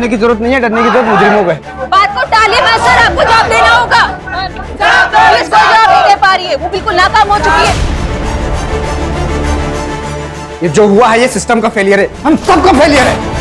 घबराने की जरूरत नहीं है, डरने की जरूरत मुजरिमों को है। बात को टालिए मत सर, आपको जवाब देना होगा। पुलिस कोई जवाब नहीं दे पा रही है, वो बिल्कुल नाकाम हो चुकी है। ये जो हुआ है ये सिस्टम का फेलियर है, हम सबका फेलियर है।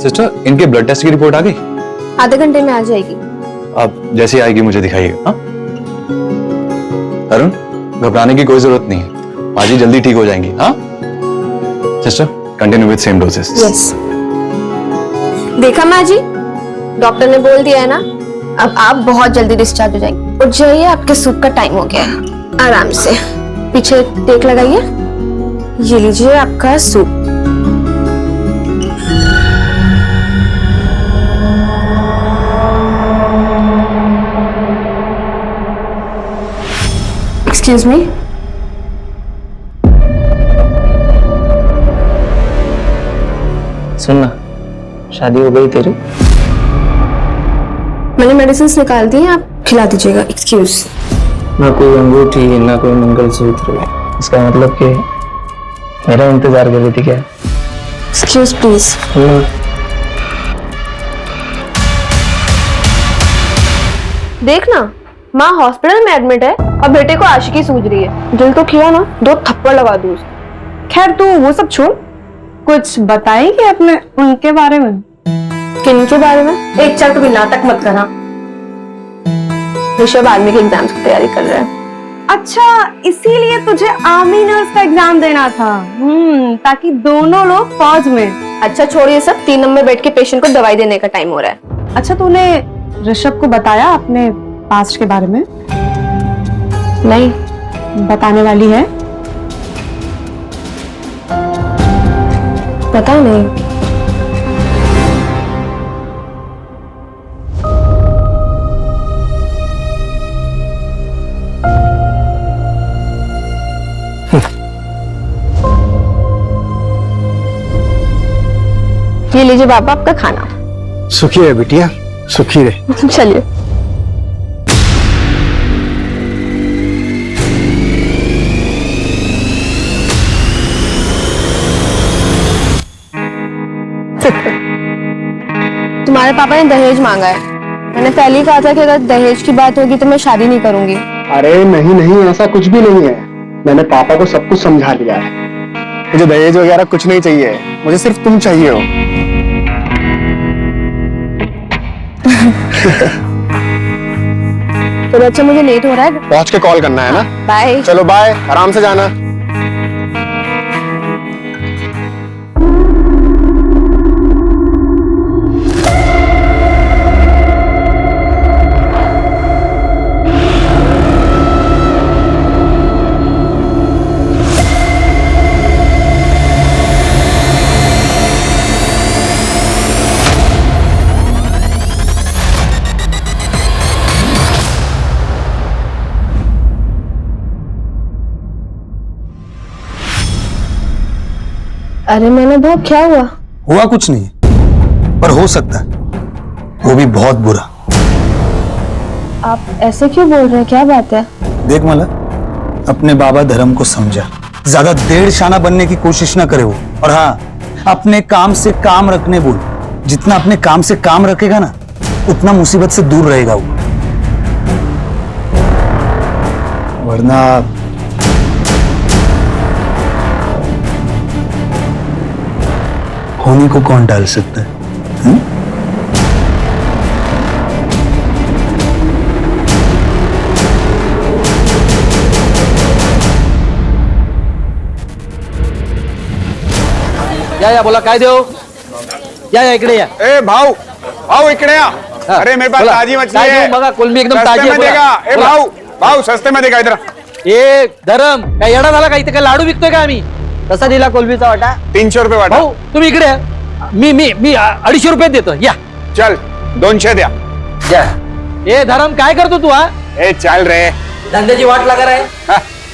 सिस्टर, इनके ब्लड टेस्ट की रिपोर्ट आ गई? आधे घंटे में आ जाएगी। अब जैसे ही आएगी मुझे दिखाइएगा। हाँ अरुण, घबराने की कोई जरूरत नहीं है, बाजी जल्दी ठीक हो जाएंगी। हाँ sister, continue with same doses. Yes. देखा माँ जी, डॉक्टर ने बोल दिया है ना, अब आप बहुत जल्दी डिस्चार्ज हो जाएंगे। उठ जाइए, आपके सूप का टाइम हो गया है। आराम से पीछे टेक लगाइए। ये लीजिए आपका सूप। एक्सक्यूज मी, सुनना, शादी हो गई तेरी? मैंने मेडिसिन निकाल दी हैं, आप खिला दीजिएगा। एक्सक्यूज। ना कोई अंगूठी, ना कोई मंगलसूत्र, इसका मतलब कि मेरा इंतजार कर रही थी क्या? Excuse please. देखना, माँ हॉस्पिटल में एडमिट है और बेटे को आशिकी सूझ रही है। दिल तो किया ना, 2 थप्पड़ लगा दूँ उसको। खैर तू वो सब छोड़, कुछ बताएंगे अपने उनके बारे में? किनके बारे में? एक चल कभी नाटक मत करना। ऋषभ आर्मी के एग्जाम्स की तैयारी कर रहा है। अच्छा, इसीलिए तुझे आर्मी नर्स का एग्जाम देना था? ताकि दोनों लोग फौज में। अच्छा छोड़िए सब, 3 नंबर बेड के पेशेंट को दवाई देने का टाइम हो रहा है। अच्छा, तूने ऋषभ को बताया अपने पास्ट के बारे में? नहीं। बताने वाली है? पता नहीं। ये लीजिए पापा आपका खाना। सुखी रहे बिटिया, सुखी रहे। चलिए। तुम्हारे पापा ने दहेज मांगा है। मैंने पहले ही कहा था कि अगर दहेज की बात होगी तो मैं शादी नहीं करूंगी। अरे नहीं नहीं, ऐसा कुछ भी नहीं है। मैंने पापा को सब कुछ समझा लिया है। मुझे दहेज वगैरह कुछ नहीं चाहिए, मुझे सिर्फ तुम चाहिए हो। तो अच्छा, मुझे लेट हो रहा है, पहुंच के कॉल करना है ना? बाय। चलो बाय, आराम से जाना। अरे मैंने भाव, क्या हुआ? हुआ कुछ नहीं, पर हो सकता है, वो भी बहुत बुरा। आप ऐसे क्यों बोल रहे हैं, क्या बात है? देख मला, अपने बाबा धर्म को समझा, ज्यादा देड़ शाना बनने की कोशिश ना करे वो। और हाँ, अपने काम से काम रखने बोल। जितना अपने काम से काम रखेगा ना, उतना मुसीबत से दूर रहेगा वो। वरना होने को कौन टाल सकता है? या बोला काय देव? या इकडे या। ए भाऊ, भाऊ इकडे या। अरे मेरे पास ताजी मछली है। बघा, कोलंबी एकदम सस्ते ताजी में देगा। ए भाऊ, भाऊ सस्ते में देगा इधर। ए धरम, काय येडा झाला का? इथे काय लाडू विकतोय का आम्ही? कसा दिला कोलंबीचा वाटा? 300 रुपये वाटा। भाऊ तुम्ही इकडे या। मी 250 रुपये देतो, या। चल 200 द्या। या ए धर्म काय करतो तू हा ए चल रे धंद्याची वाट लगा रहा है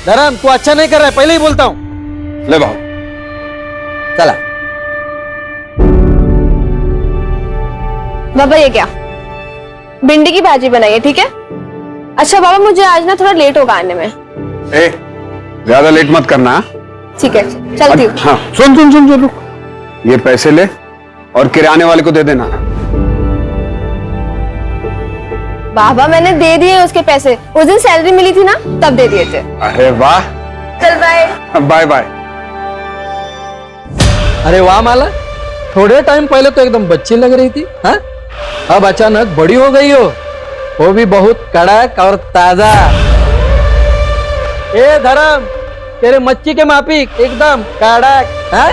धर्म तू अच्छा नहीं कर रहा है पहले ही बोलता हूँ ले भाऊ चला बाबा ये क्या भिंडी की भाजी बनाई है, ठीक है। अच्छा बाबा मुझे आज ना थोड़ा लेट होगा आने में। ए ज्यादा लेट मत करना। ठीक है चलती हूँ। हाँ सुन सुन सुन सुन रुक, ये पैसे ले और किराने वाले को दे देना। बाबा मैंने दे दिए उसके पैसे, उस दिन सैलरी मिली थी ना तब दे दिए थे। अरे वाह, चल बाय। Bye bye. अरे वाह माला, थोड़े टाइम पहले तो एकदम बच्ची लग रही थी हाँ? अब अचानक बड़ी हो गई हो, वो भी बहुत कड़क और ताजा। ए धर्म तेरे मच्छी के माफिक एकदम कड़क हाँ?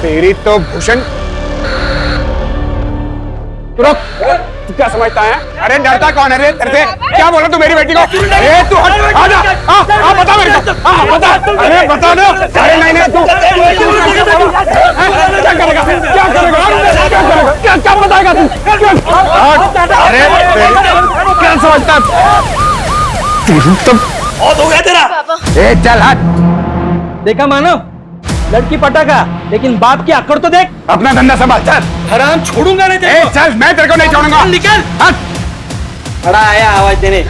तेरी तो भूषण रुक, तू क्या समझता है? अरे डरता कौन है रे तेरे से? क्या बोला तू मेरी बेटी को? ए तू हट, आजा, बता मेरे को, बता, अरे बता दो। अरे नहीं नहीं तू क्या करेगा? क्या करेगा? क्या करेगा? क्या बताएगा तू? अरे क्या समझता? तुम बहुत हो गया तेरा। ए चल हट। देखा मानो लड़की पटाखा, लेकिन बाप की अकड़ तो देख। अपना धंधा संभाल चल। हराम छोड़ूंगा नहीं तेरे को। चल मैं तेरे को नहीं छोड़ूंगा। निकल। हट। बड़ा आया आवाज देने।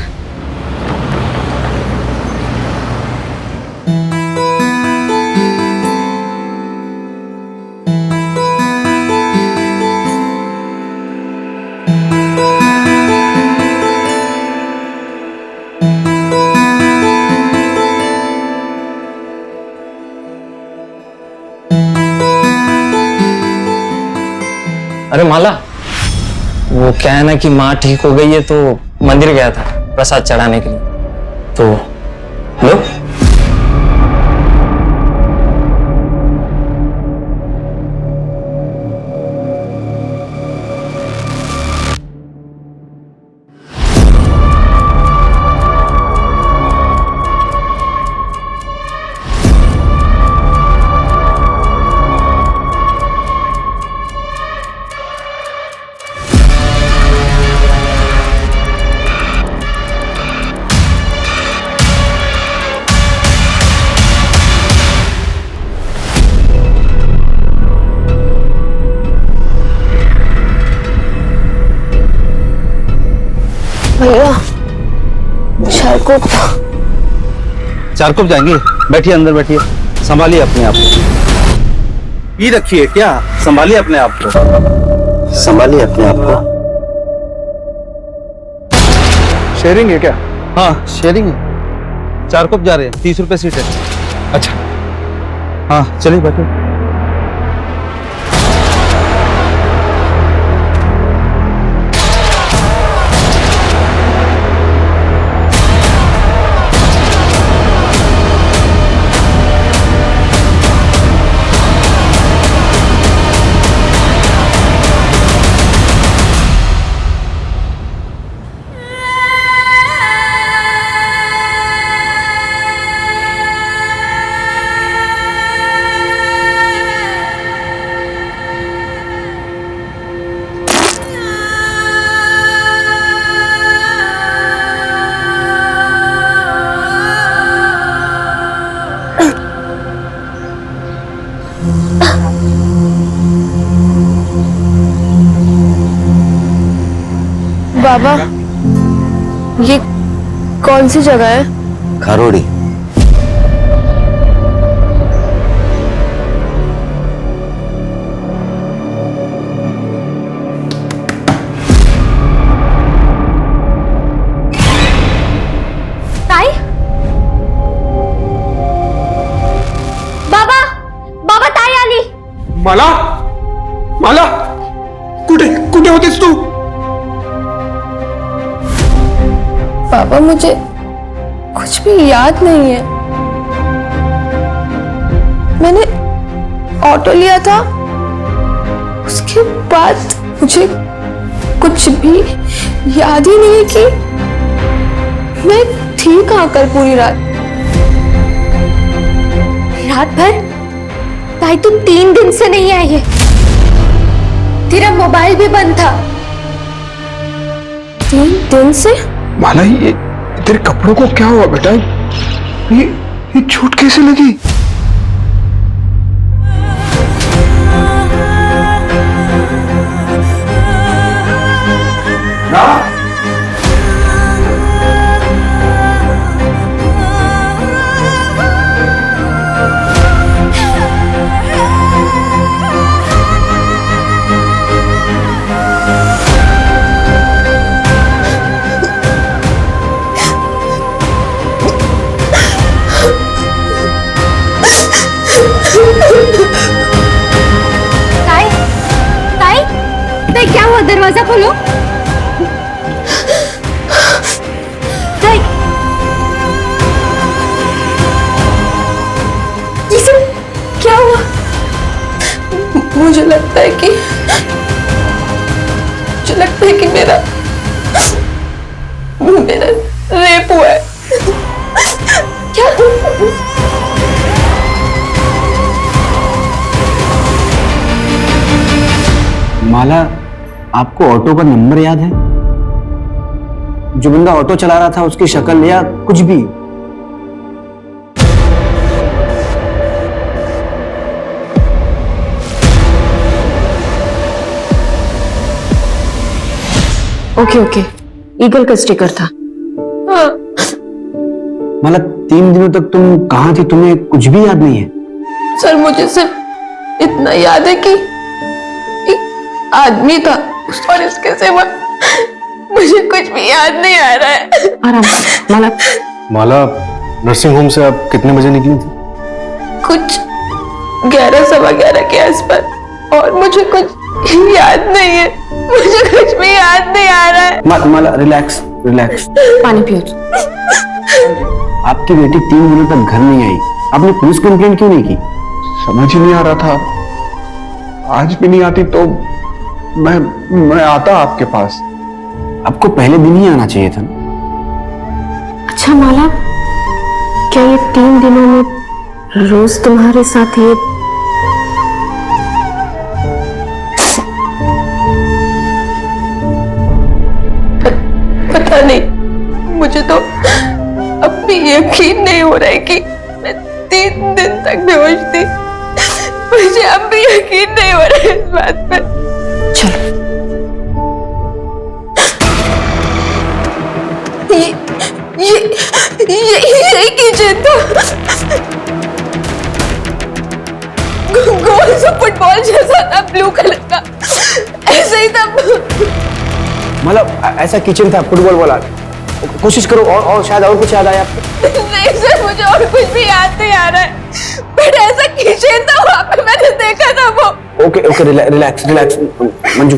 अरे माला, वो क्या है ना कि माँ ठीक हो गई है तो मंदिर गया था प्रसाद चढ़ाने के लिए। तो हेलो भैया चारकोप चारकोप जाएंगे, बैठिए अंदर बैठिए, संभालिए अपने आप को। पी रखिए क्या? संभालिए अपने आप को, संभालिए अपने आप को। शेयरिंग है क्या? हाँ शेयरिंग है, चारकोप जा रहे हैं, 30 रुपए सीट है। अच्छा हाँ चलिए बैठो। बाबा ये कौन सी जगह है? खारोड़ी। ताई बाबा, बाबा ताई आली। मला मला कुठे कुठे होतीस तू? बाबा मुझे कुछ भी याद नहीं है। मैंने ऑटो लिया था, उसके बाद मुझे कुछ भी याद ही नहीं है कि मैं थी कहाँ कल पूरी रात। रात भर? ताई तू 3 दिन से नहीं आई है, तेरा मोबाइल भी बंद था, 3 दिन से? माला, ये तेरे कपड़ों को क्या हुआ बेटा? ये चोट कैसे लगी? ताई, ताई, ताई क्या हुआ? दरवाजा खोलो। ताई, ये सब क्या हुआ? मुझे लगता है कि मेरा रेप हुआ है। क्या? माला, आपको ऑटो का नंबर याद है? जो बंदा ऑटो चला रहा था उसकी शक्ल या कुछ भी? ओके, ईगल का स्टिकर था। माला, 3 दिनों तक तुम कहाँ थी? तुम्हें कुछ भी याद नहीं है? सर, मुझे सिर्फ इतना याद है कि एक आदमी था और इसके सिवा मुझे कुछ भी याद नहीं आ रहा है। आराम, माला। माला, नर्सिंग होम से आप कितने बजे निकली थी? कुछ 11 सवा 11 के आसपास, और मुझे कुछ याद नहीं है। मुझे कुछ भी याद नहीं आ रहा है। माला, रिलैक्स रिलैक्स। पानी पियो। आपकी बेटी 3 दिनों तक घर नहीं आई, आपने पुलिस कंप्लेंट क्यों नहीं की? समझ ही नहीं आ रहा था। आज भी नहीं आती तो मैं आता आपके पास। आपको पहले दिन ही आना चाहिए था। अच्छा माला, क्या ये 3 दिनों में रोज तुम्हारे साथ ये पता नहीं, मुझे तो अब भी यकीन नहीं हो रहा है कि मैं 3 दिन तक बेहोश थी। मुझे अब भी यकीन नहीं हो रहा है इस बात पर। चलो ये किचन था, गोल सा फुटबॉल जैसा था, ब्लू कलर का, ऐसे ही था। मतलब ऐसा किचन था, फुटबॉल वाला? कोशिश करो और शायद और कुछ याद आया आपको। नहीं सर, मुझे और कुछ भी याद नहीं आ रहा है, बट ऐसा किचन था वहां पे, मैंने देखा था वो। Okay, relax Manju.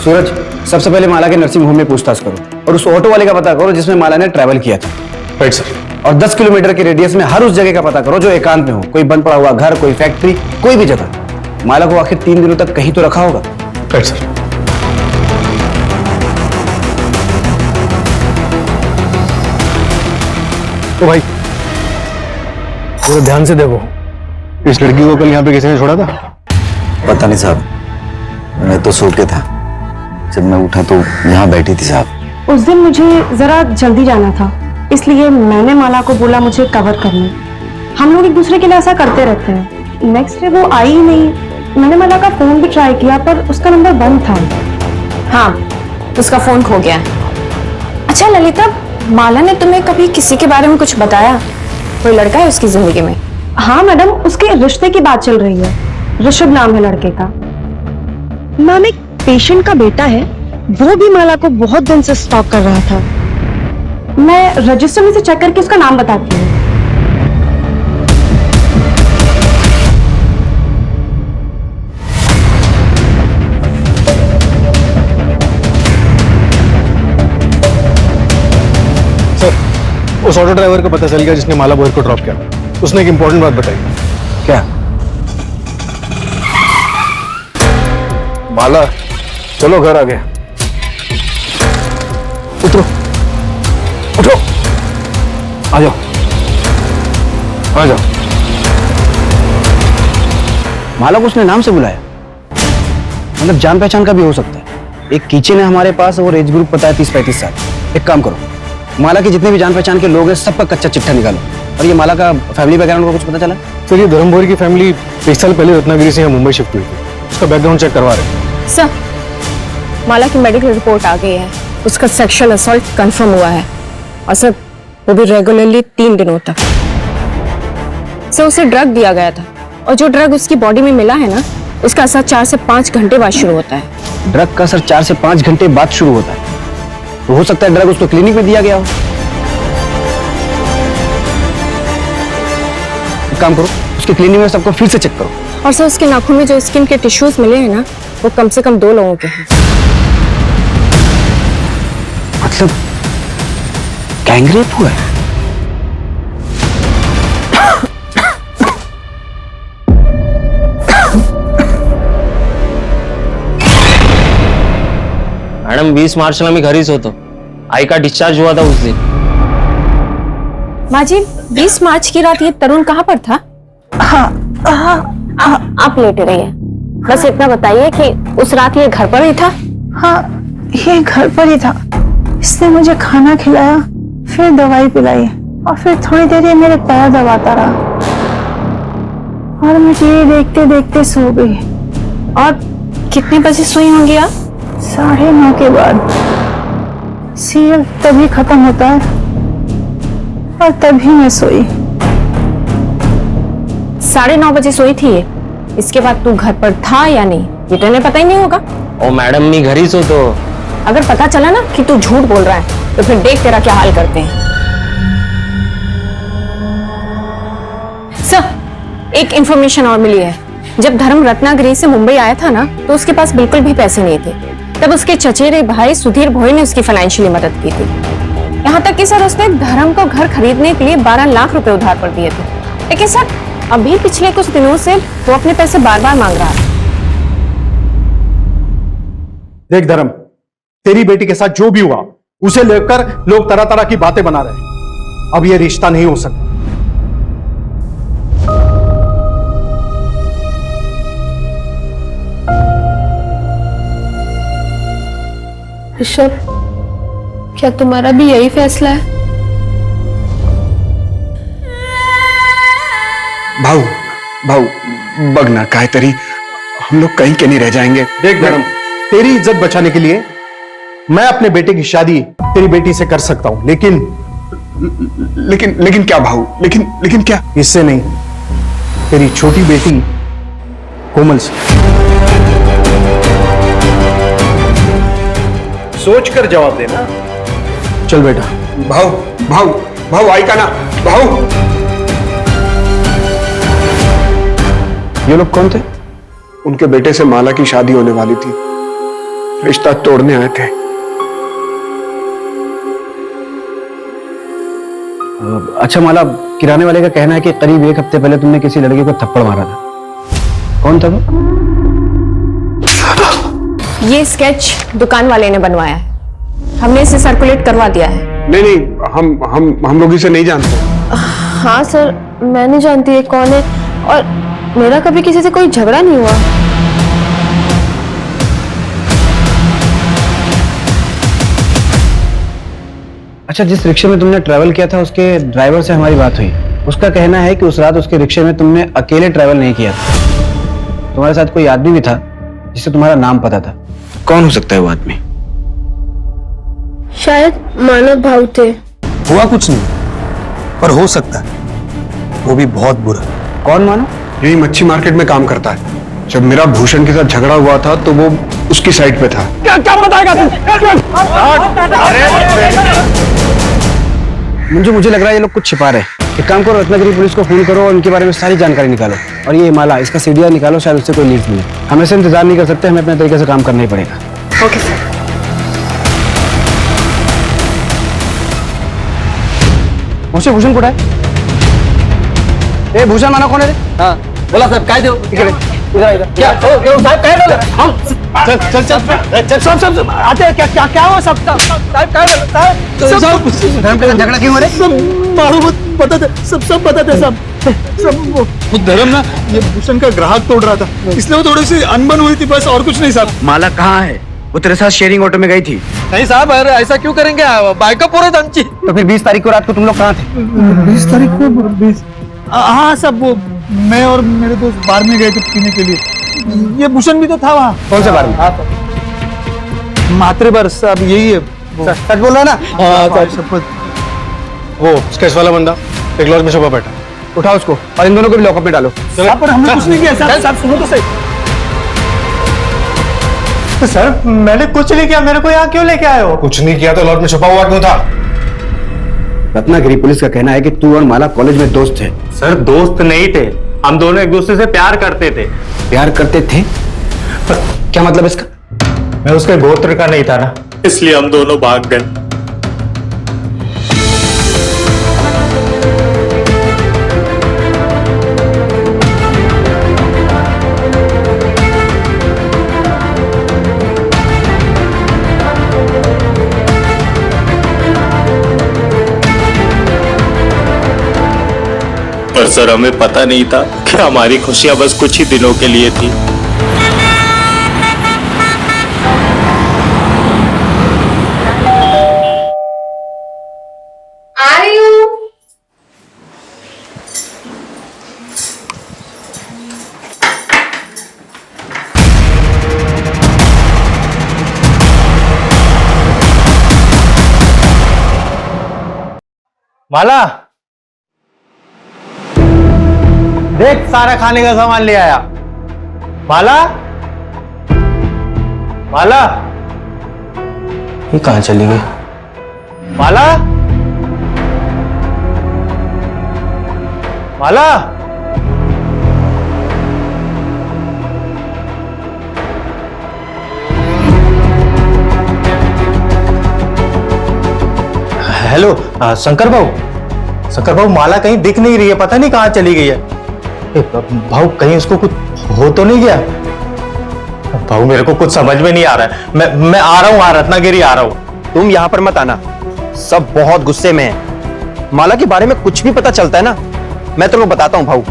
सूरज, सबसे पहले माला के नर्सिंग होम में पूछताछ करो और उस ऑटो वाले का पता करो जिसमें माला ने ट्रैवल किया था। Right sir. और 10 किलोमीटर के रेडियस में हर उस जगह का पता करो जो एकांत में हो, कोई बंद पड़ा हुआ घर, कोई फैक्ट्री, कोई भी जगह। माला को आखिर 3 दिनों तक कहीं तो रखा होगा। Right sir. तो भाई थोड़ा ध्यान से देखो, इस लड़की को कल यहाँ पे किसी ने छोड़ा था? पता नहीं साहब, मैं तो सो के था, जब मैं उठा तो यहाँ बैठी थी साहब। उस दिन मुझे जरा जल्दी जाना था, इसलिए मैंने माला को बोला मुझे कवर करने। हम लोग एक दूसरे के लिए ऐसा करते रहते हैं। नेक्स्ट डे वो आई ही नहीं। मैंने माला का फोन भी ट्राई किया पर उसका नंबर बंद था। हाँ, उसका फोन खो गया है। अच्छा ललिता, माला ने तुम्हें कभी किसी के बारे में कुछ बताया? कोई लड़का है उसकी जिंदगी में? हाँ मैडम, उसके रिश्ते की बात चल रही है। ऋषभ नाम है लड़के का। मैम, एक पेशेंट का बेटा है, वो भी माला को बहुत दिन से स्टॉक कर रहा था। मैं रजिस्टर में से चेक करके उसका नाम बताती हूँ। सर, उस ऑटो ड्राइवर का पता चल गया जिसने माला बोहर को ड्रॉप किया। उसने एक इंपॉर्टेंट बात बताई। क्या? माला, चलो घर आ गए। उतरो, उठो, आ जाओ, आ जाओ। माला को उसने नाम से बुलाया? मतलब जान पहचान का भी हो सकता है। एक किचन है हमारे पास और एज ग्रुप पता है 30-35 साल। एक काम करो, माला के जितने भी जान पहचान के लोग हैं सबका कच्चा चिट्ठा निकालो। और ये माला का फैमिली बैकग्राउंड का कुछ पता चला? सर ये धर्मभोरी की फैमिली 1 साल पहले रत्नागिरी से यहाँ मुंबई शिफ्ट हुई थी। उसका बैकग्राउंड चेक करवा रहे हैं। सर, माला की मेडिकल रिपोर्ट आ गई है। उसका सेक्सुअल असॉल्ट कंफर्म हुआ है और सर वो भी रेगुलरली 3 दिनों तक। सर उसे ड्रग दिया गया था और जो ड्रग उसकी बॉडी में मिला है ना, उसका असर 4 से 5 घंटे बाद शुरू होता है। ड्रग का असर 4 से 5 घंटे बाद शुरू होता है, तो हो सकता है ड्रग उसको क्लिनिक में दिया गया हो। एक काम करो, उसके क्लिनिक में सबको फिर से चेक करो। और सर उसके नाखून में जो स्किन के टिश्यूज मिले हैं ना, वो कम से कम 2 लोगों के हैं। मतलब गैंगरेप हुआ है? मैडम 20 मार्च में घरीच होतो, आई का डिस्चार्ज हुआ था उस दिन। माँ जी 20 मार्च की रात ये तरुण कहाँ पर था? आप लेटे रहिए, बस इतना बताइए कि उस रात ये घर पर ही था? हाँ, ये घर पर ही था। इसने मुझे खाना खिलाया, फिर दवाई पिलाई और फिर थोड़ी देर ये मेरे पैर दबाता रहा और मैं टीवी देखते देखते सो गई। और कितने बजे सोई होंगी आप? 9:30 के बाद। सीरियल तभी खत्म होता है और तभी मैं सोई। 9:30 बजे सोई थी ये। इसके बाद तू घर पर था या नहीं ये तो इन्हें पता ही नहीं होगा। ओ मैडम मी घरीच होतो। अगर पता चला ना कि तू झूठ बोल रहा है तो फिर देख तेरा क्या हाल करते हैं। सर एक इंफॉर्मेशन और मिली है। जब धर्म रत्नागिरी से मुंबई आया था ना, तो उसके पास बिल्कुल भी पैसे नहीं थे। तब उसके चचेरे भाई सुधीर भोई ने उसकी फाइनेंशियली मदद की थी। यहाँ तक कि सर उसने धर्म को घर खरीदने के लिए 12 लाख रुपए उधार पर दिए थे। लेकिन सर अभी पिछले कुछ दिनों से वो अपने पैसे बार बार मांग रहा है। देख धर्म, तेरी बेटी के साथ जो भी हुआ उसे लेकर लोग तरह तरह की बातें बना रहे हैं। अब यह रिश्ता नहीं हो सकता। ऋषभ, क्या तुम्हारा भी यही फैसला है? भाऊ भाऊ बघ ना काय तरी हम लोग कहीं के नहीं रह जाएंगे। देख धर्म, तेरी इज्जत बचाने के लिए मैं अपने बेटे की शादी तेरी बेटी से कर सकता हूं, लेकिन लेकिन क्या भाऊ? लेकिन क्या? इससे नहीं, तेरी छोटी बेटी कोमल से। सोच कर जवाब देना। चल बेटा। भाऊ भाऊ भाऊ आई का ना भाऊ। ये लोग कौन थे? उनके बेटे से माला की शादी होने वाली थी, रिश्ता तोड़ने आए थे। अच्छा माला, किराने वाले का कहना है कि करीब 1 हफ्ते पहले तुमने किसी लड़के को थप्पड़ मारा था। कौन था वो? ये स्केच दुकान वाले ने बनवाया है। हमने इसे सर्कुलेट करवा दिया है। नहीं हम लोग इसे नहीं जानते। हाँ सर, मैं नहीं जानती ये कौन है और मेरा कभी किसी से कोई झगड़ा नहीं हुआ। अच्छा, जिस रिक्शे में तुमने ट्रैवल किया था उसके ड्राइवर से हमारी बात हुई। उसका कहना है कि उस रात उसके रिक्शे में तुमने अकेले ट्रैवल नहीं किया था, तुम्हारे साथ कोई आदमी भी था जिससे तुम्हारा नाम पता था। कौन हो सकता है वो आदमी? शायद मानव भाव थे। हुआ कुछ नहीं, पर हो सकता है वो भी बहुत बुरा। कौन मानो? यही मच्छी मार्केट में काम करता है। जब मेरा भूषण के साथ झगड़ा हुआ था तो वो उसकी साइड पे था। क्या बताएगा मुझे लग रहा है ये लोग कुछ छिपा रहे हैं। एक काम करो, रत्नागिरी पुलिस को फोन करो और इनके बारे में सारी जानकारी निकालो। और ये माला, इसका सीडीआर निकालो, शायद उससे कोई लीड मिले। हम ऐसे इंतजार नहीं कर सकते, हमें अपने तरीके से काम करना ही पड़ेगा। Okay sir. भूषण कुठे आहे? ए भूषण माना कोण आहे रे? हाँ बोला साहब, काय देऊ इकडे इधर क्या साहब काय झालं? हम सब आते हैं। क्या हुआ सब? साहब काय झालं? साहब झगड़ा क्यों हो रहा है? मारो मत, बता दे सब बता दे सब। वो धर्म ना ये भूषण का ग्राहक तोड़ रहा था, इसलिए वो थोड़ी सी अनबन हुई थी, बस और कुछ नहीं साहब। माला कहाँ है? वो तेरे साथ शेयरिंग ऑटो में गई थी। नहीं साहब, अरे ऐसा क्यों करेंगे? बाइक का पूरा दंची। तो फिर 20 तारीख को रात को तुम लोग कहाँ थे? 20 तारीख को 20 हाँ सब वो मैं और मेरे दोस्त बार में गए थे पीने के लिए। ये भूषण भी तो था वहाँ। कौन से बार में? मात्रे बार साहब, यही है। सच बोल रहा ना? हाँ शपथ। वो स्केच वाला बंदा एक लॉज में छुपा बैठा। उठाओ उसको और इन दोनों को भी लॉकअप में डालो। पर हमने कुछ नहीं किया साहब। साहब सुनो तो सही। सर मैंने कुछ नहीं किया, मेरे को यहाँ क्यों लेके आए हो? कुछ नहीं किया तो लॉज में छुपा हुआ क्यों था? रत्नागिरी पुलिस का कहना है कि तू और माला कॉलेज में दोस्त थे। सर दोस्त नहीं थे, हम दोनों एक दूसरे से प्यार करते थे। प्यार करते थे? क्या मतलब इसका? मैं उसके गोत्र का नहीं था ना, इसलिए हम दोनों भाग गए। पर सर हमें पता नहीं था कि हमारी खुशियां बस कुछ ही दिनों के लिए थी। आ रही हूँ। माला देख, सारा खाने का सामान ले आया। माला, माला ये कहाँ चली गई? माला, माला हेलो शंकर भाऊ, माला कहीं दिख नहीं रही है, पता नहीं कहाँ चली गई है। भाऊ कहीं उसको कुछ हो तो नहीं गया? भाऊ मेरे को कुछ समझ में नहीं आ रहा है। मैं आ रहा हूँ, रत्नागिरी आ रहा हूँ। तुम यहाँ पर मत आना, सब बहुत गुस्से में हैं। माला के बारे में कुछ भी पता चलता है ना, मैं तुमको बताता हूँ भाऊ।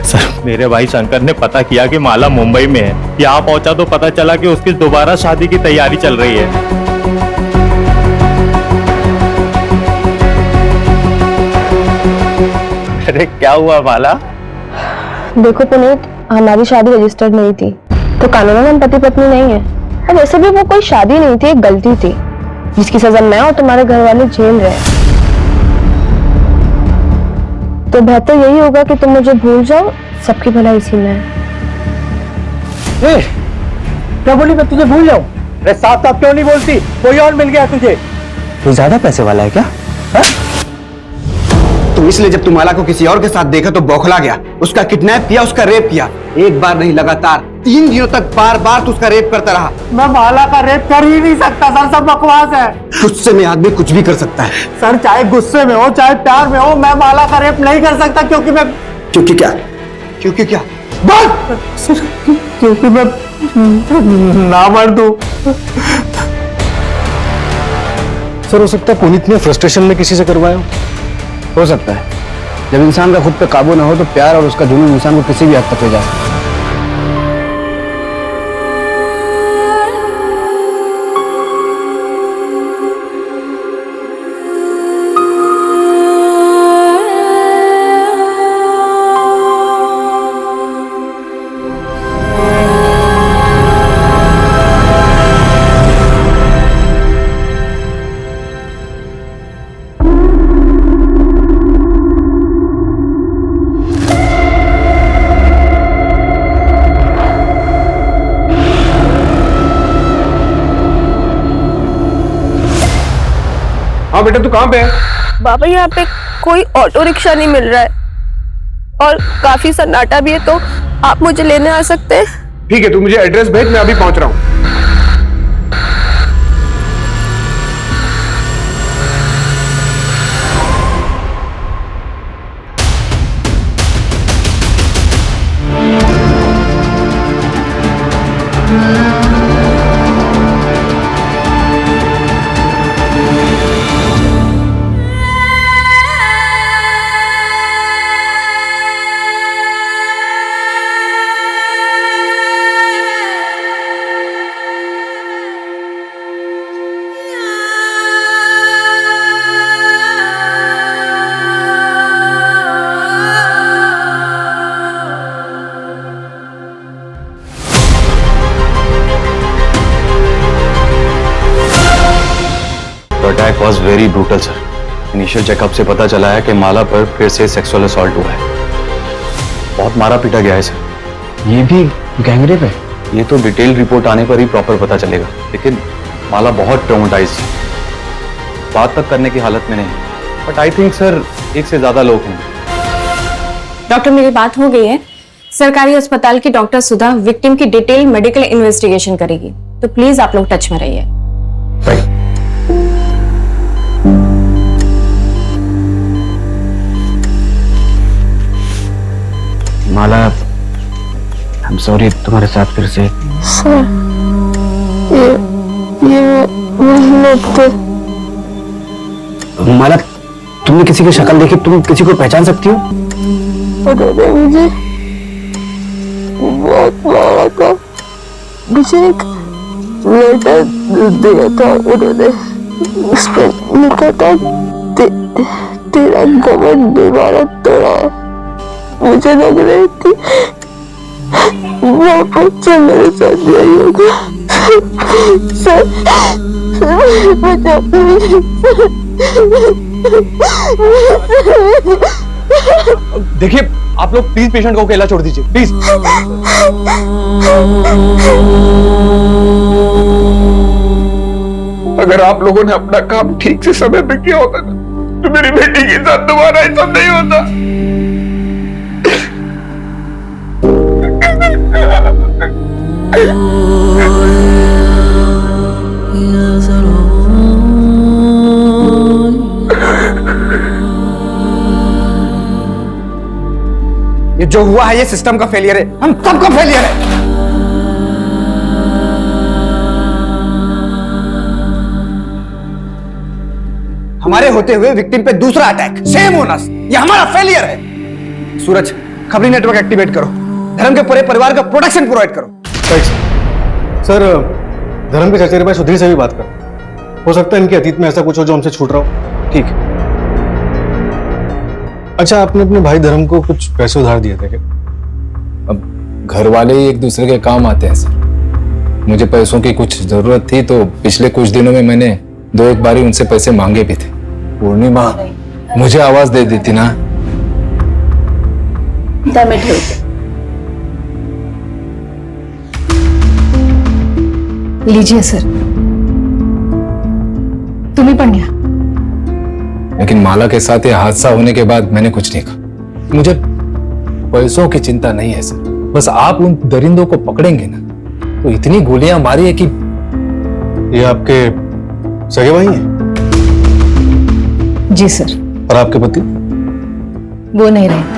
सर मेरे भाई शंकर ने पता किया कि माला मुंबई में है। यहाँ पहुंचा तो पता चला कि उसकी दोबारा शादी की तैयारी चल रही है। अरे क्या हुआ माला? देखो पुनीत, हमारी शादी रजिस्टर्ड नहीं थी, तो कानूनन हम पति पत्नी नहीं है। और वैसे भी वो कोई शादी नहीं थी, एक गलती थी जिसकी सजा मैं और तुम्हारे घर वाले झेल रहे हैं। तो बेहतर यही होगा कि तुम मुझे भूल जाओ, सबकी भलाई इसी में है। क्या बोली? मैं तुझे भूल जाऊं? अरे साफ साफ क्यों नहीं बोलती? कोई और मिल गया तुझे? तू ज्यादा पैसे वाला है क्या? तो इसलिए जब तुम माला को किसी और के साथ देखा तो बौखला गया, उसका किडनैप किया, उसका रेप किया। एक बार नहीं, लगातार 3 दिनों तक बार बार तू उसका रेप करता रहा। मैं माला का रेप कर ही नहीं सकता सर, सब बकवास है। गुस्से में आदमी कुछ भी कर सकता है सर, चाहे गुस्से में हो चाहे प्यार में हो, मैं माला का रेप नहीं कर सकता। क्योंकि मैं क्योंकि क्या बस क्योंकि मैं ना मर दूं। सर हो सकता है पुनीत ने फ्रस्ट्रेशन में किसी से करवाया हो सकता है। जब इंसान का खुद पे काबू ना हो तो प्यार और उसका जुनून इंसान को किसी भी हद तक ले जा सकता है। हाँ बेटा, तू कहाँ पे है? बाबा यहाँ पे कोई ऑटो रिक्शा नहीं मिल रहा है और काफी सन्नाटा भी है, तो आप मुझे लेने आ सकते हैं? ठीक है, तू मुझे एड्रेस भेज, मैं अभी पहुंच रहा हूँ। Attack was very brutal sir. Initial checkup से पता चला है कि माला पर फिर से सेक्सुअल असॉल्ट हुआ है। बहुत मारा पीटा गया है सर। ये भी गैंगरेप है? ये तो डिटेल रिपोर्ट आने पर ही प्रॉपर पता चलेगा, लेकिन माला बहुत ट्रॉमेटाइज्ड है, बात तक करने की हालत में नहीं। बट आई थिंक सर एक से ज्यादा लोग हैं। डॉक्टर मेरी बात हो गई है। सरकारी अस्पताल की डॉक्टर सुधा विक्टिम की डिटेल मेडिकल इन्वेस्टिगेशन करेगी, तो प्लीज आप लोग टच में रहिए। माला, आई एम सॉरी तुम्हारे साथ फिर से। सर, ये मेहनत थे। माला, तुमने किसी की शक्ल देखी? तुम किसी को पहचान सकती हो? उन्होंने मुझे बहुत मारा था। मुझे एक लेटर दिया था उन्होंने, उसमें लिखा था तेरा घमंड ने मारा तोड़ा। मुझे लग रही थी वो बच्चा मेरे साथ यही होगा। सर, देखिए आप लोग प्लीज पेशेंट को अकेला छोड़ दीजिए प्लीज। अगर आप लोगों ने अपना काम ठीक से समय पे किया होता ना, तो मेरी बेटी के साथ दोबारा ऐसा नहीं होता। ये जो हुआ है ये सिस्टम का फेलियर है, हम सबका फेलियर है। हमारे होते हुए विक्टिम पे दूसरा अटैक, सेम ओनर्स, ये हमारा फेलियर है। सूरज, खबरी नेटवर्क एक्टिवेट करो, धर्म के पूरे परिवार का प्रोटेक्शन प्रोवाइड करो। सर, धर्म के चचेरे भाई सुधीर से भी बात कर, हो सकता है इनके अतीत में ऐसा कुछ हो जो हमसे छूट रहा हो। ठीक है। अच्छा, आपने अपने भाई धर्म को कुछ पैसे उधार दिए थे क्या? अब घर वाले ही एक दूसरे के काम आते हैं सर। मुझे पैसों की कुछ जरूरत थी तो पिछले कुछ दिनों में मैंने 2-1 बारी उनसे पैसे मांगे भी थे। पूर्णिमा मुझे आवाज दे देती ना। लीजिए सर, तुम्ही पण घ्या। लेकिन माला के साथ ये हादसा होने के बाद मैंने कुछ नहीं कहा। मुझे पैसों की चिंता नहीं है सर, बस आप उन दरिंदों को पकड़ेंगे ना तो इतनी गोलियां मारी है कि। ये आपके सगे भाई हैं? जी सर। और आपके पति? वो नहीं रहे।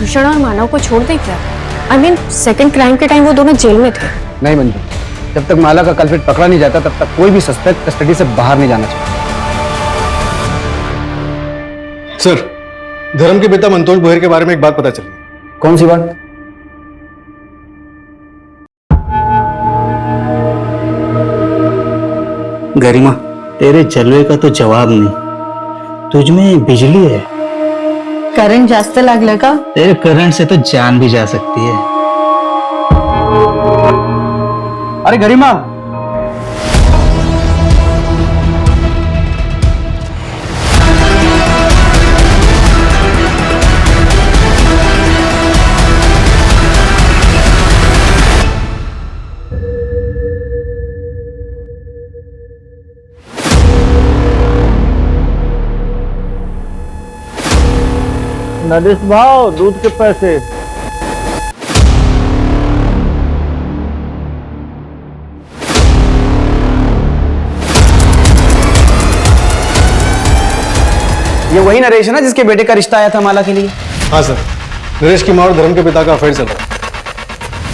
भूषण और मानव को छोड़ दे क्या? आई मीन सेकंड क्राइम के टाइम वो दोनों जेल में थे। नहीं मंजू, जब तक माला का कल्प्रिट पकड़ा नहीं जाता तब तक कोई भी सस्पेक्ट कस्टडी से बाहर नहीं जाना चाहिए। सर, धर्म के पिता मंतोष बोहर के बारे में एक बात पता चली। कौन सी बात? गरिमा, तेरे जलवे का तो जवाब नहीं, तुझमें बिजली है। करंट जास्त लागलं का? तेरे करंट से तो जान भी जा सकती है। अरे गरिमा, नरेश भाव, दूध के पैसे। ये वही नरेश है ना जिसके बेटे का रिश्ता आया था माला के लिए? हाँ सर, नरेश की माँ और धर्म के पिता का अफेयर चल रहा है।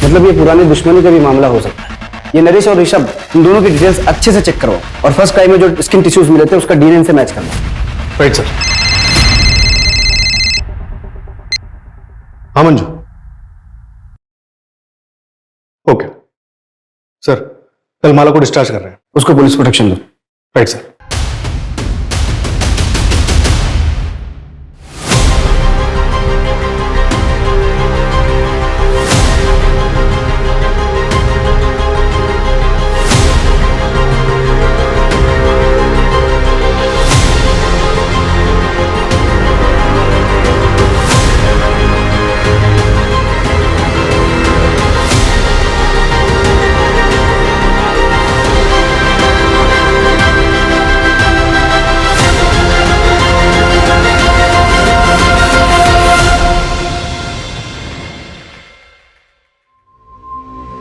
मतलब ये पुरानी दुश्मनी का भी मामला हो सकता है। ये नरेश और ऋषभ, इन दोनों की डिटेल्स अच्छे से चेक करवाओ और फर्स्ट टाइम में जो स्किन टिश्यूज मिले थे उसका डीएनए से मैच करवाओ। Right sir. हाँ मंजू। ओके सर, कल माला को डिस्चार्ज कर रहे हैं। उसको पुलिस प्रोटेक्शन दो। Right sir.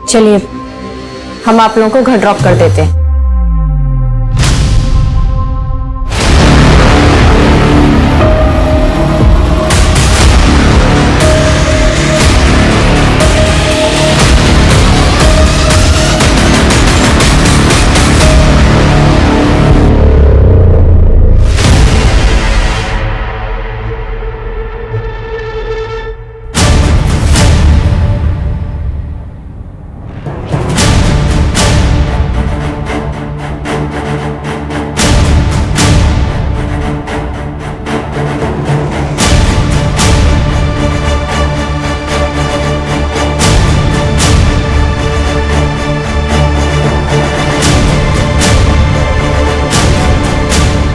चलिए हम आप लोगों को घर ड्रॉप कर देते हैं।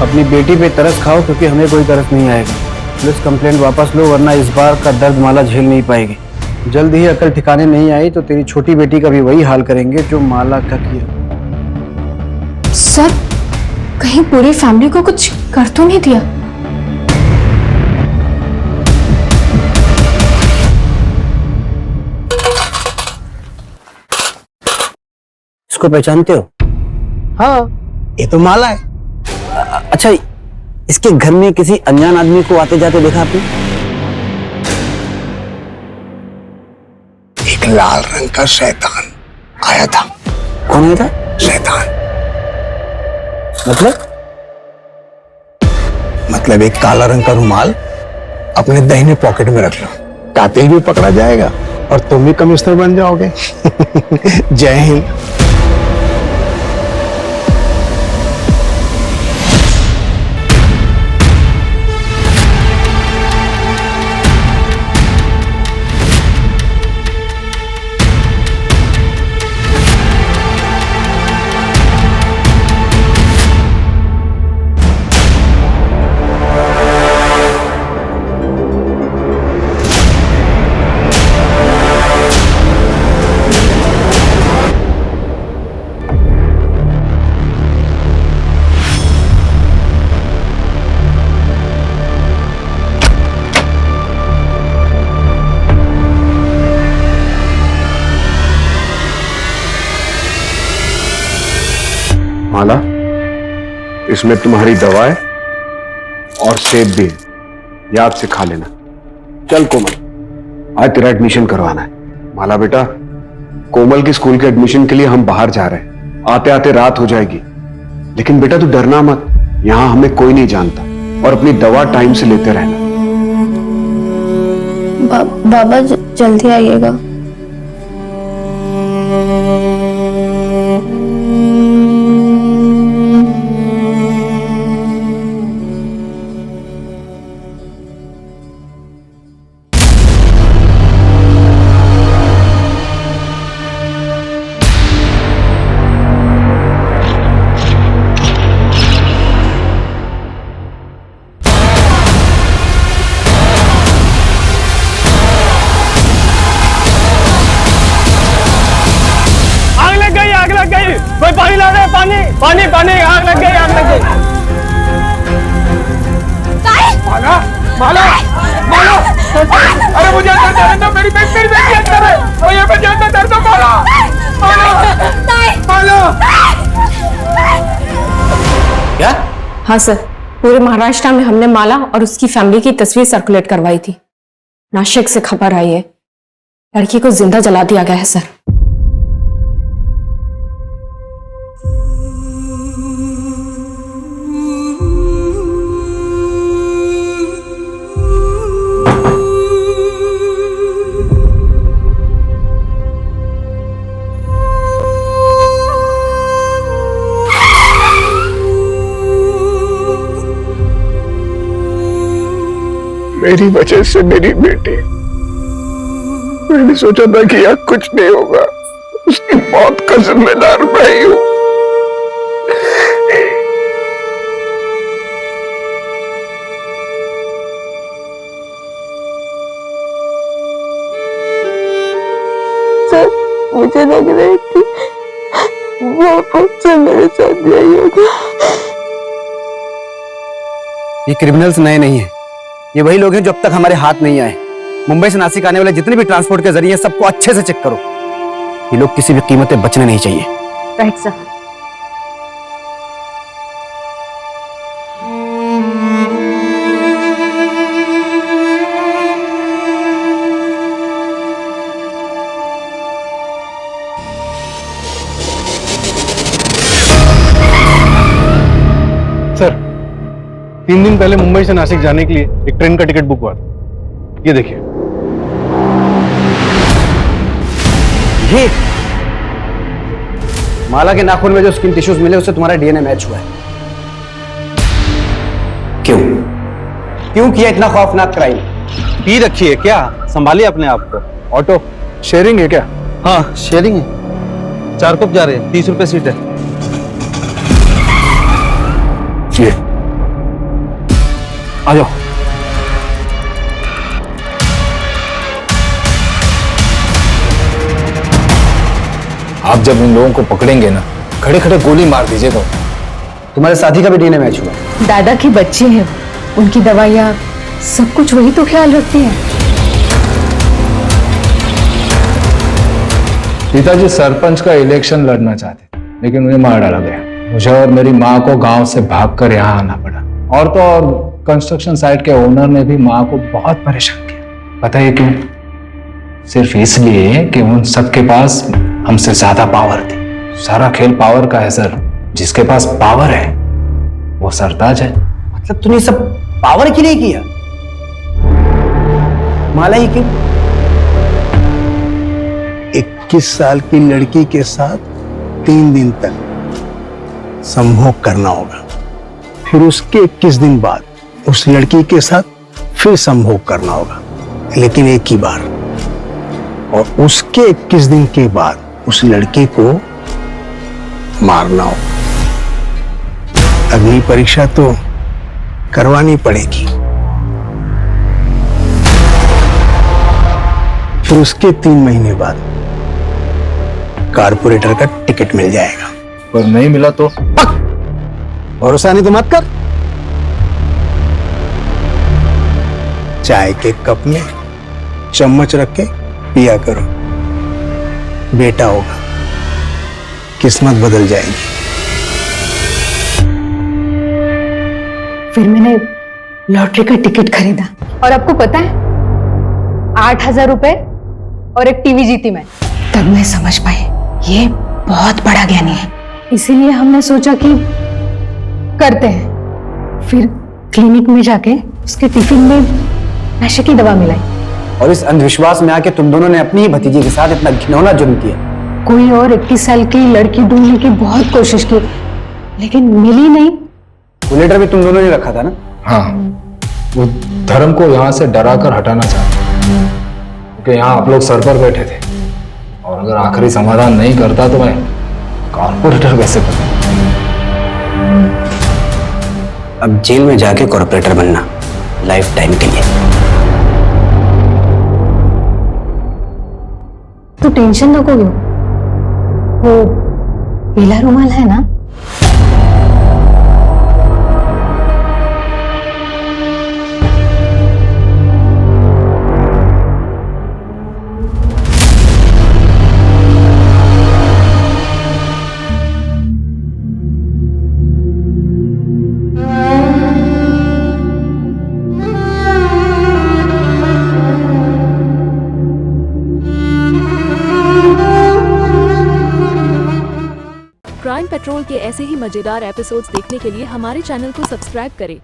अपनी बेटी पे तरस खाओ क्योंकि हमें कोई तरस नहीं आएगा। पुलिस कंप्लेंट वापस लो वरना इस बार का दर्द माला झेल नहीं पाएगी। जल्द ही अकल ठिकाने नहीं आई तो तेरी छोटी बेटी का भी वही हाल करेंगे जो माला का किया। सर कहीं पूरी फैमिली को कुछ कर तो नहीं दिया? इसको पहचानते हो? हाँ, ये तो माला है। अच्छा, इसके घर में किसी अनजान आदमी को आते जाते देखा आपने? एक लाल रंग का शैतान आया था। कौन आया था? शैतान मतलब एक काला रंग का रुमाल अपने दाहिने पॉकेट में रख लो, कातिल भी पकड़ा जाएगा और तुम भी कमिश्नर बन जाओगे। जय हिंद। माला, इसमें तुम्हारी दवा है और सेब भी है, याद से खा लेना। चल कोमल, आज तेरा एडमिशन करवाना है। माला बेटा, कोमल की स्कूल के एडमिशन के लिए हम बाहर जा रहे हैं। आते आते रात हो जाएगी, लेकिन बेटा तू डरना मत, यहां हमें कोई नहीं जानता और अपनी दवा टाइम से लेते रहना। बाबा जल्दी आइएगा। कोई पानी ला दे, पानी पानी पानी, आग लग गई, आग लग गई। माला माला माला, अरे मुझे अंदर जाने दो, मेरी बेटी अंदर है, मुझे मुझे अंदर जाने दो। माला माला माला। क्या? हाँ सर, पूरे महाराष्ट्र में हमने माला और उसकी फैमिली की तस्वीर सर्कुलेट करवाई थी। नासिक से खबर आई है लड़की को जिंदा जला दिया गया है सर। मेरी वजह से मेरी बेटी, मैंने सोचा था कि यहाँ कुछ नहीं होगा, उसकी मौत का जिम्मेदार मैं ही हूं। सर, मुझे लग रहा है कि वापस से मेरे साथ यही होगा। ये क्रिमिनल्स नए नहीं है, ये वही लोग हैं जो अब तक हमारे हाथ नहीं आए। मुंबई से नासिक आने वाले जितने भी ट्रांसपोर्ट के जरिए सबको अच्छे से चेक करो। ये लोग किसी भी कीमत पे बचने नहीं चाहिए। Right sir. सर, 3 दिन पहले मुंबई से नासिक जाने के लिए एक ट्रेन का टिकट बुक हुआ था। ये देखिए। ये माला के नाखून में जो स्किन टिश्यूज मिले उससे तुम्हारा डीएनए मैच हुआ है। क्यों किया इतना खौफनाक क्राइम? पी रखी है क्या? संभालिए अपने आप को। ऑटो शेयरिंग है क्या? हाँ शेयरिंग है। 4 कप जा रहे हैं, 30 रुपए सीट है। आ जाओ। आप जब उन लोगों को पकड़ेंगे ना, खड़े खड़े गोली मार दीजिएगा। तुम्हारे साथी का भी डीएनए मैच हुआ। दादा की बच्ची है, उनकी दवाइयाँ सब कुछ वही तो ख्याल रखती है। पिताजी सरपंच का इलेक्शन लड़ना चाहते थे, लेकिन उन्हें मार डाला गया। मुझे और मेरी माँ को गांव से भागकर यहाँ आना पड़ा। और तो और कंस्ट्रक्शन साइट के ओनर ने भी माँ को बहुत परेशान किया। पता है क्यों? सिर्फ इसलिए कि उन सबके पास हमसे ज्यादा पावर थी। सारा खेल पावर का है सर। जिसके पास पावर है वो सरताज है। मतलब तूने सब पावर के लिए किया? माला ही क्यों? 21 साल की लड़की के साथ 3 दिन तक संभोग करना होगा, फिर उसके 21 दिन बाद उस लड़की के साथ फिर संभोग करना होगा, लेकिन एक ही बार। और उसके 21 दिन के बाद उस लड़की को मारना होगा। अग्नि परीक्षा तो करवानी पड़ेगी। फिर उसके 3 महीने बाद कारपोरेटर का टिकट मिल जाएगा। पर नहीं मिला तो? भरोसा नहीं तो मत कर। चाय के कप में चम्मच रख के पिया करो, बेटा होगा, किस्मत बदल जाएगी। फिर मैंने लॉटरी का टिकट खरीदा और आपको पता है 8,000 रुपए और एक टीवी जीती मैं। तब मैं समझ पाई ये बहुत बड़ा ज्ञानी है। इसीलिए हमने सोचा कि करते हैं। फिर क्लिनिक में जाके उसके टिफिन में नशे की दवा मिलाई। और इस अंधविश्वास में आके तुम दोनों ने अपनी ही भतीजी के साथ इतना घिनौना जुर्म किया। कोई और 21 साल की लड़की ढूंढने की बहुत कोशिश की, लेकिन मिली नहीं। वो लेटर भी तुम दोनों ने रखा था ना? हाँ, वो धर्म को यहाँ से डरा कर हटाना चाहते, क्योंकि यहाँ आप लोग सर पर बैठे थे। और अगर आखिरी समाधान नहीं करता तो मैं कॉर्पोरेटर कैसे बनूं? अब जेल में जाके कॉर्पोरेटर बनना लाइफ टाइम के लिए। तो टेंशन नको घेऊ, वो पीला रुमाल है ना, क्राइम पेट्रोल के ऐसे ही मजेदार एपिसोड्स देखने के लिए हमारे चैनल को सब्सक्राइब करें